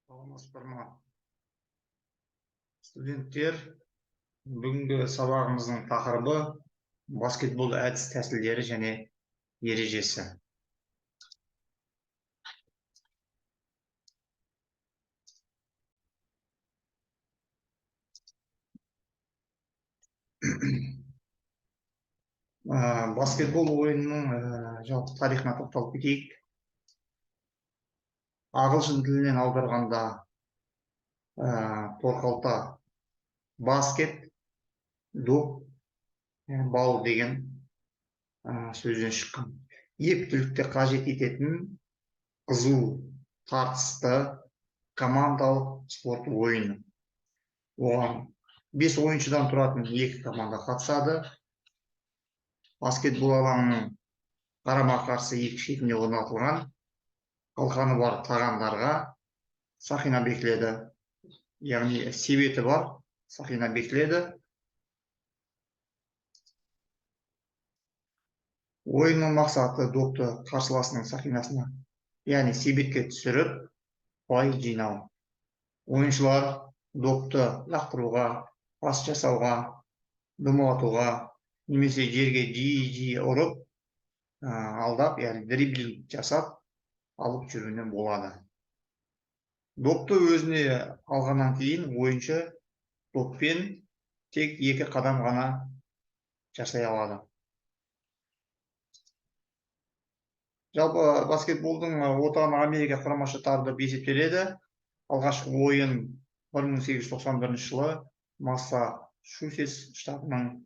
саламатсыздар ма студенттер? Бүгінгі сабағымыздың тақырыбы баскетбол әдіс тәсілдері және ережесі. Баскетбол ойынының жалпы тарихына тоқталып кетейік. Ағылшын тілінен аударғанда торқалта баскет, доп, бау деген сөзден шыққан. Ептілікті қажет ететін қызу, тартысты, командалық спорт ойыны. Оған 5 ойыншыдан тұратын 2 команда қатысады. Баскетбол алаңының қарама-қарсы 2 шетінде орнатылған қалқаны бар тағандарға сақина бекіледі. Яғни себеті бар сақина бекіледі. Ойынның мақсаты допты қарсыласының сақинасына, яғни себетке түсіріп, бай жинау. Ойыншылар допты лақтыруға, пас жасауға, домалатуға, немесе жерге жиі ұрып, алдап, яғни дриблинг жасап, алып жүруіне болады. Допты өзіне алғаннан кейін ойыншы доппен тек 2 қадам ғана жасай алады. Жалпы баскетболдың отаны Америка құрама штаттарында есептеледі. Алғашқы ойын 1891 жылы Массачусетс штатының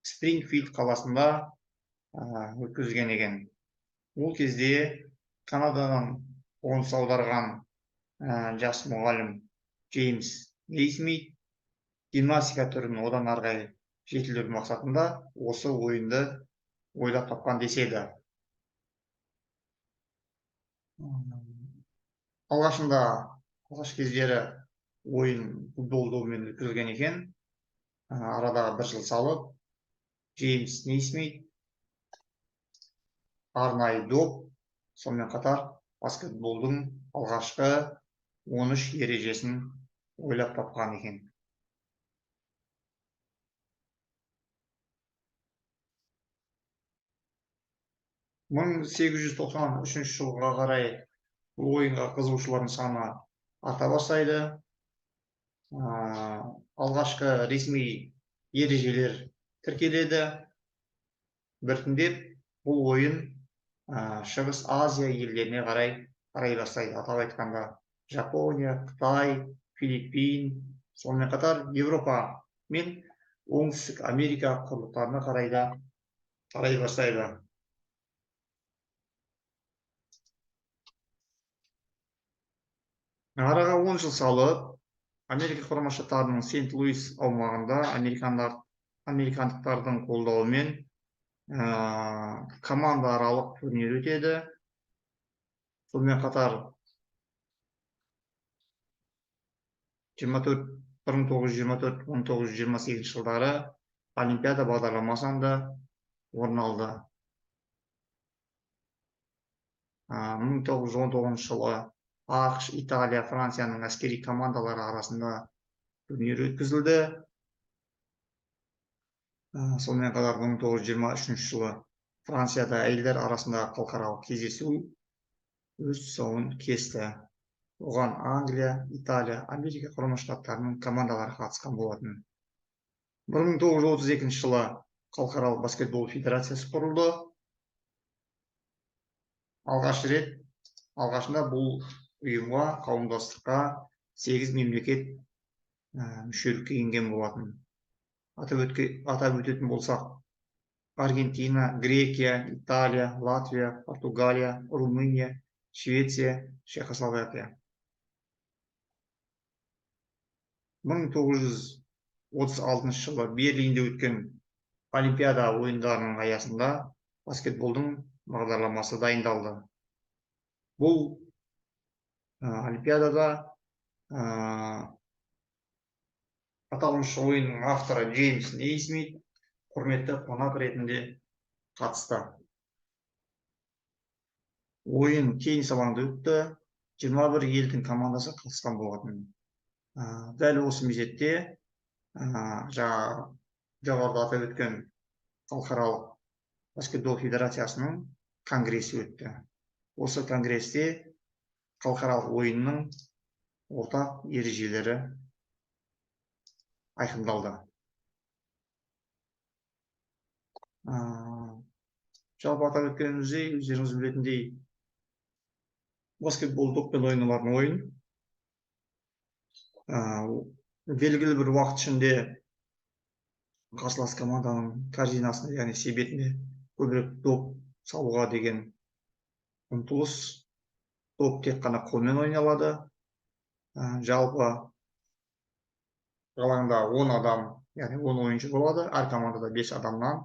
Спрингфилд қаласында өткізілген екен. Ол кезде Канададан қоныс аударған жас мұғалім Джеймс Нейсмит гимнастика түрін одан арғай жетілдіру мақсатында осы ойынды ойлап тапқан деседі. Алғаш кездері ойын футбол добымен өткізілген екен. Арадағы 1 жыл салып, Джеймс Нейсмит арнайы доп, сонымен қатар баскетболдың алғашқы 13 ережесін ойлап тапқан екен. Мың 1893 жылға қарай бұл ойынға қызығушылардың саны арта бастайды. Алғашқы ресми ережелер тіркеледі. Біртіндеп бұл ойын Шығыс Азия елдеріне қарай бастайды. Атап айтқанда Жапония, Қытай, Филиппин, сонымен қатар Европа мен Оңтүстік Америка құрлықтарына қарай бастайды. Араға 10 жыл салып, Америка құрама штаттарының Сент-Луис аумағында американдықтардың қолдауымен командааралық турнир өтеді. Сонымен қатар 1924-1928 жылдары Олимпиада бағдарламасында орын алды. 1919 жылы ақш, Италия, Францияның әскери командалары арасында турнир өткізілді. Сонымен қатар 1923 жылы Францияда әйелдер арасында халықаралық кездесу өз тұсауын кесті. Оған Англия, Италия, Америка құрама штаттарының командалары қатысқан болатын. 1932 жылы халықаралық баскетбол федерациясы құрылды. Алғашында бұл ұйымға, қауымдастыққа 8 мемлекет мүшелікке енген болатын. Атап өтетін болсақ, Аргентина, Грекия, Италия, Латвия, Португалия, Румыния, Швеция, Чехословакия. 1936 жылы Берлинде өткен Олимпиада ойындарының аясында баскетболдың бағдарламасы дайындалды. Бұл Олимпиадада аталмыш ойынның авторы Джеймс Нейсмит құрметті қонақ ретінде қатысты. Ойын теннис алаңында өтті. 21 елдің командасы қатысқан болатын. Дәл осы мезетте жаңа жоғарыда атап өткен халықаралық баскетбол федерациясының конгресі өтті. Осы конгресте халықаралық ойынның ортақ ережелері айқындалды. Жалпы атап өткеніміздей, өздеріңіз білетіндей, баскетбол доппен ойналатын ойын. Белгілі бір уақыт ішінде қарсылас команданың корзинасына, яғни себетіне көбірек доп салуға деген ұмтылыс. Доп тек қана қолмен ойналады. Жалпы алаңда 10 адам, яғни 10 ойыншы болады. Әр командада 5 адамнан.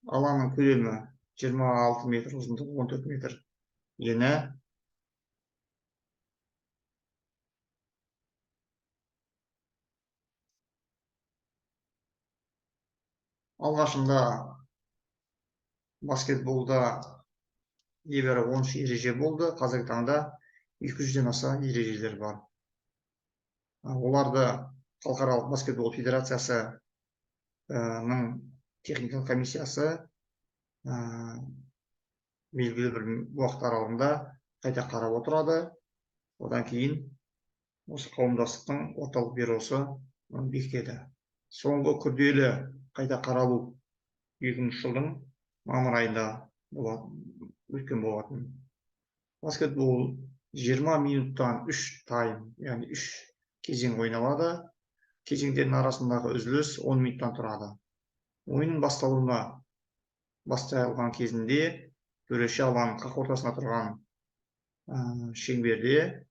Алаңның көлемі 26 метр, ұзындығы 14 метр. Ені алғашында баскетболда небәрі 13 ереже болды. Қазіргі таңда 200-ден аса ережелер бар. Оларды халықаралық баскетбол федерациясының техникалық комиссиясы белгілі бір уақыт аралығында қайта қарап отырады. Одан кейін осы қауымдастықтың орталық бюросы бекітеді. Соңғы күрделі қайта қаралу 2000 жылдың мамыр айында өткен болатын. Баскетбол 20 минуттан 3 тайм, яғни 3 кезең ойналады. Кезеңдердің арасындағы үзіліс 10 минуттан тұрады. Ойынның басталған кезінде төреші алаңның қақ ортасына тұрған шеңберде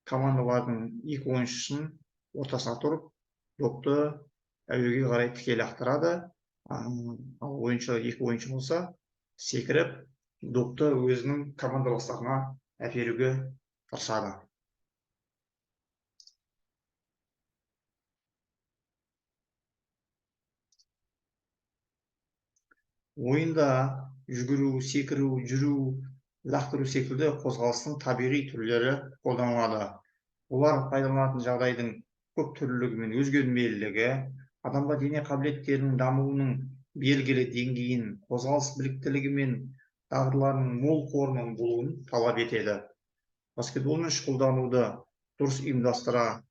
командалардың 2 ойыншысын ортасына тұрып, допты әуеге қарай тіке лақтырады. Ал ойыншы 2 ойыншы болса, секіріп, допты өзінің командаластарына әперуге тырысады. Ойында жүгіру, секіру, жүру, лақтыру секілді қозғалыстың табиғи түрлері қолданылады. Олар пайдаланатын жағдайдың көп түрлілігі мен өзгермелілігі, адамға дене қабілеттерінің дамуының белгілі деңгейін, қозғалыс біліктілігі мен дағдыларының мол қорының болуын талап етеді. Баскетболмен шұғылдануды дұрыс ұйымдастыра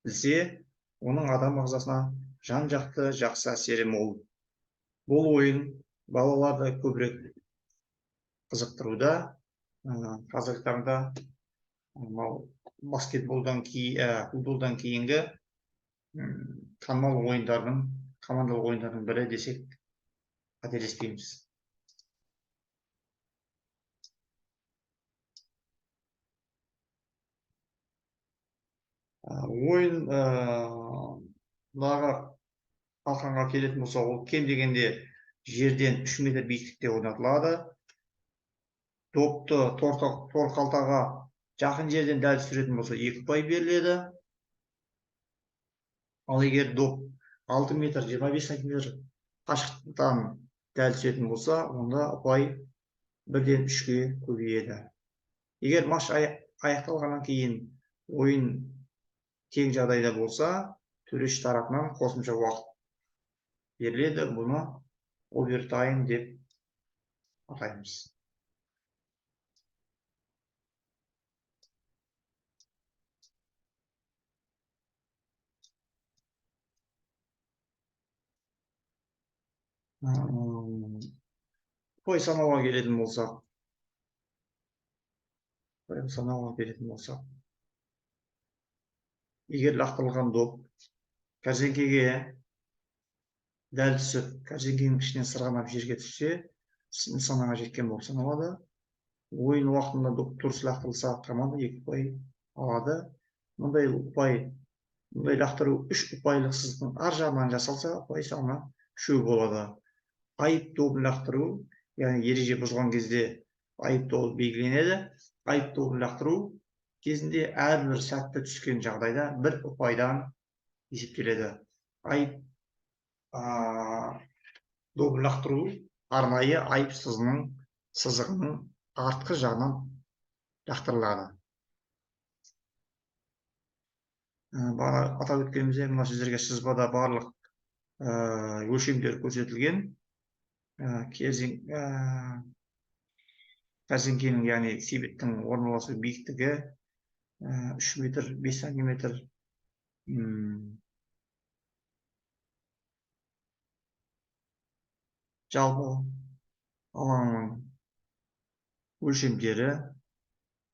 білсе, оның адам ағзасына жан-жақты жақсы әсері мол. Бұл ойын балаларды көбірек қызықтыруда. Қазіргі таңда баскетболдан футболдан кейінгі танымал ойындардың, командалық ойындардың бірі десек қателеспейміз. Ойындағы қалқанға келетін болса, ол кем дегенде жерден 3 метр биіктікте орнатылады. Допты тор қалтаға жақын жерден дәл түсіретін болса, 2 ұпай беріледі. Ал егер доп 6 метр 25 сантиметр қашықтықтан дәл түсетін болса, онда ұпай 1-ден 3-ге көбейеді. Егер матч аяқталғаннан кейін ойын тең жағдайда болса, төреші тарапынан қосымша уақыт беріледі. Бұны овертайм деп атаймыз. Ұпай санауға келетін болсақ, егер лақтырылған доп кәрзеңкеге дәл түсіп, кәрзеңкенің ішінен сырғанап жерге түссе, нысанаға жеткен болып саналады. Ойын уақытында доп дұрыс лақтырылса, команда 2 ұпай алады. Мұндай лақтыру 3 ұпайлық сызықтың ар жағынан жасалса, ұпай саны 3 болады. Айып добын лақтыру, яғни ереже бұзған кезде айып добы белгіленеді. Айып добын лақтыру кезінде әрбір сәтті түскен жағдайда 1 ұпайдан есептеледі. Айып добын лақтыру арнайы айып сызығының артқы жағынан жақтырылады. Бағана атап өткеніміздей, мына сіздерге сызбада барлық өлшемдер көрсетілген. кәрзеңкенің, яғни себеттің орналасу биіктігі 3 метр 5 сантиметр. Жалпы алаңның өлшемдері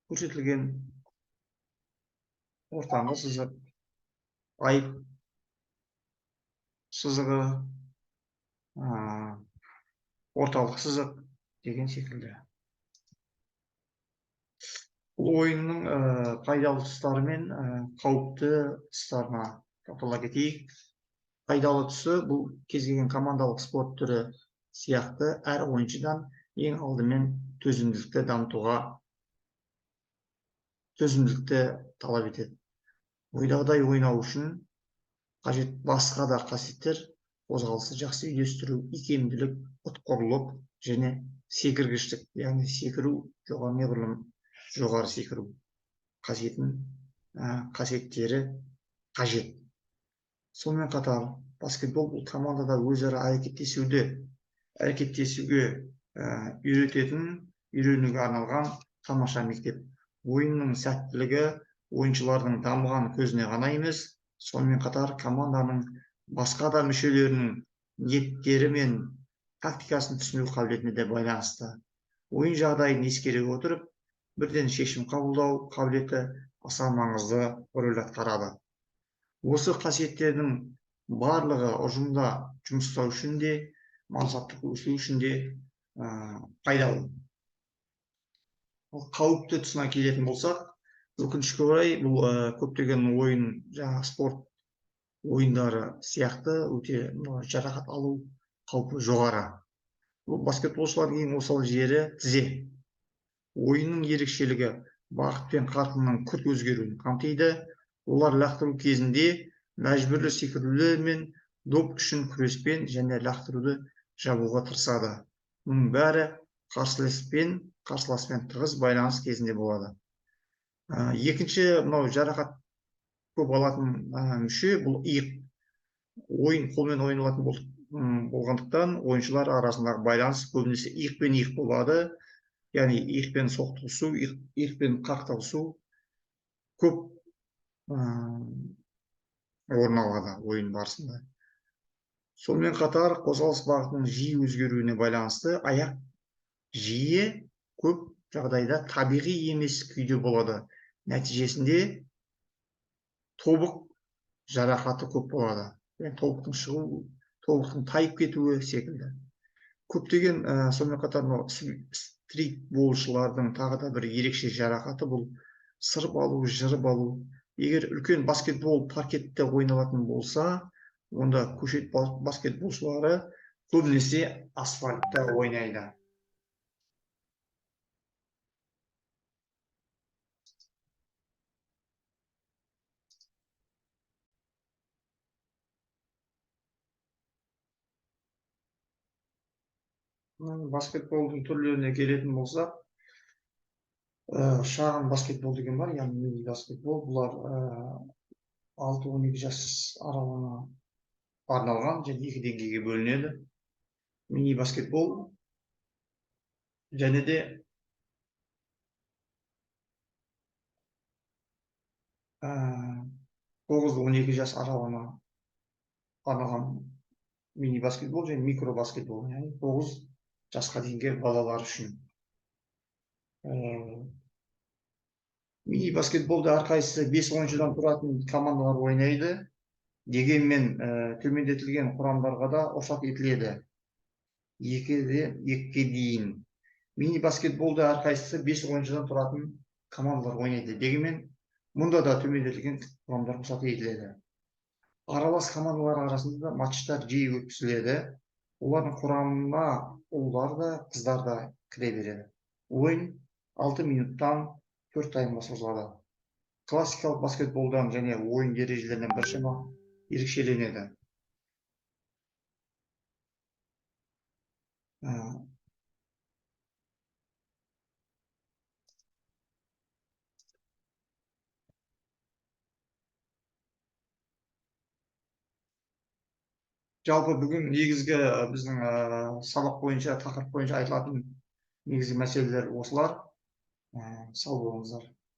көрсетілген. Ортаңғы сызық, айып сызығы, орталық сызық деген секілді. Бұл ойынның пайдалы тұстары мен қауіпті тұстарына тоқтала кетейік. Пайдалы тұсы бұл кез келген командалық спорт түрі сияқты әр ойыншыдан ең алдымен төзімділікті дамытуға талап етеді. Ойдағыдай ойнау үшін қажет басқа да қасиеттер: қозғалысты жақсы үйлестіру, икемділік, ұтқырлық және секіргіштік, яғни секіру, жоғары секіру қасиеттері қажет. Сонымен қатар, баскетбол бұл командада өзара әрекеттесуге үйренуге арналған тамаша мектеп. Ойынның сәттілігі ойыншылардың дамыған көзіне ғана емес, сонымен қатар команданың басқа да мүшелерінің ниеттері мен тактикасын түсіну қабілетіне де байланысты. Ойын жағдайын ескере отырып, бірден шешім қабылдау қабілеті аса маңызды рөл атқарады. Осы қасиеттердің барлығы ұжымда жұмыс істеу үшін де, мансаптық өсу үшін де пайдалы. Қауіпті тұсына келетін болсақ, өкінішке орай, бұл көптеген ойын, спорт ойындары сияқты өте жарақат алу қаупі жоғары. Бұл баскетболшылардың ең осал жері тізе. Ойынның ерекшелігі бағыт пен қарқынның күрт өзгеруін қамтиды. Олар лақтыру кезінде мәжбүрлі секірулер мен доп үшін күреспен және лақтыруды жабуға тырысады. Мұның бәрі қарсыласпен тығыз байланыс кезінде болады. Екінші, мынау жарақат көп алатын мүше бұл иық. Ойын қолмен ойналатын болғандықтан ойыншылар арасындағы байланыс көбінесе иық пен иық болады. Яғни иықпен соқтығысу, иықпен қақтығысу көп орын алады ойын барысында. Сонымен қатар, қозғалыс бағытының жиі өзгеруіне байланысты аяқ жиі көп жағдайда табиғи емес күйде болады. Нәтижесінде тобық жарақаты көп болады. Тобықтың тайып кетуі секілді. Көптеген, сонымен қатар, стритболшылардың тағы да бір ерекше жарақаты бұл сырып алу, жырып алу. Егер үлкен баскетбол паркетте ойналатын болса, онда көшет баскетболшылары көбінесе асфальтта ойнайды. Баскетболдың түрлеріне келетін болсақ, шағын баскетбол деген бар, яғни мини баскетбол. Бұлар 6-12 жас аралығына арналған және 2 деңгейге бөлінеді. Мини баскетбол және де 9-12 жас аралығына арналған мини баскетбол және микро баскетбол, яғни 9 жасқа дейінгі балалар үшін. Мини баскетболда әрқайсысы 5 ойыншыдан тұратын командалар ойнайды. Дегенмен төмендетілген құрамдарға да рұқсат етіледі. 2-ге дейін. Мини баскетболда әрқайсысы 5 ойыншыдан тұратын командалар ойнайды. Дегенмен мұнда да төмендетілген құрамдар рұқсат етіледі. Аралас командалар арасында да матчтар жиі өткізіледі. Олардың құрамына ұлдар да, қыздар да кіре береді. Ойын 6 минуттан 4 таймға созылады. Классикалық баскетболдан және ойын ережелерінен біршама ерекшеленеді. Жалпы бүгін негізгі біздің сабақ бойынша, тақырып бойынша айтылатын негізгі мәселелер осылар. Сау болыңыздар.